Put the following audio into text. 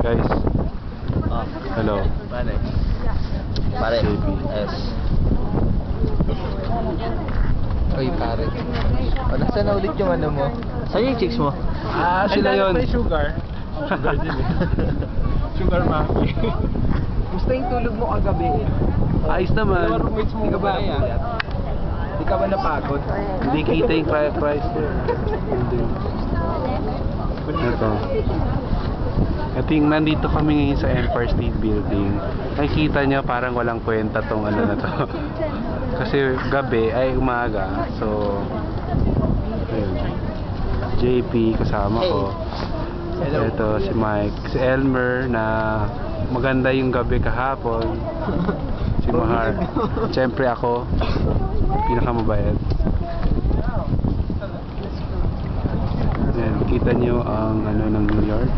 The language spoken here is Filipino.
guys. Hello. Pare. JP. Oy, pare. O, nasa na ulit yung ano mo? Saan yung chicks mo? Sila yun. May sugar. Sugar din eh. Sugar mommy. Gusto yung tulog mo kagabi eh. Ayos naman. Hindi ka ba puyat? Hindi ka ba napagod? Hindi kita yung price ko. Hindi. Ito. Ito yung nandito kami ngayon sa Empire State Building. Nakikita nyo parang walang kwenta tong ano na to. Kasi gabi ay umaga. So, ayun. JP kasama ko. Ito si Mike. Si Elmer na maganda yung gabi kahapon. Si Mahar. Siyempre ako. Pinakamabait. Ayan, kita nyo ang ano ng New York.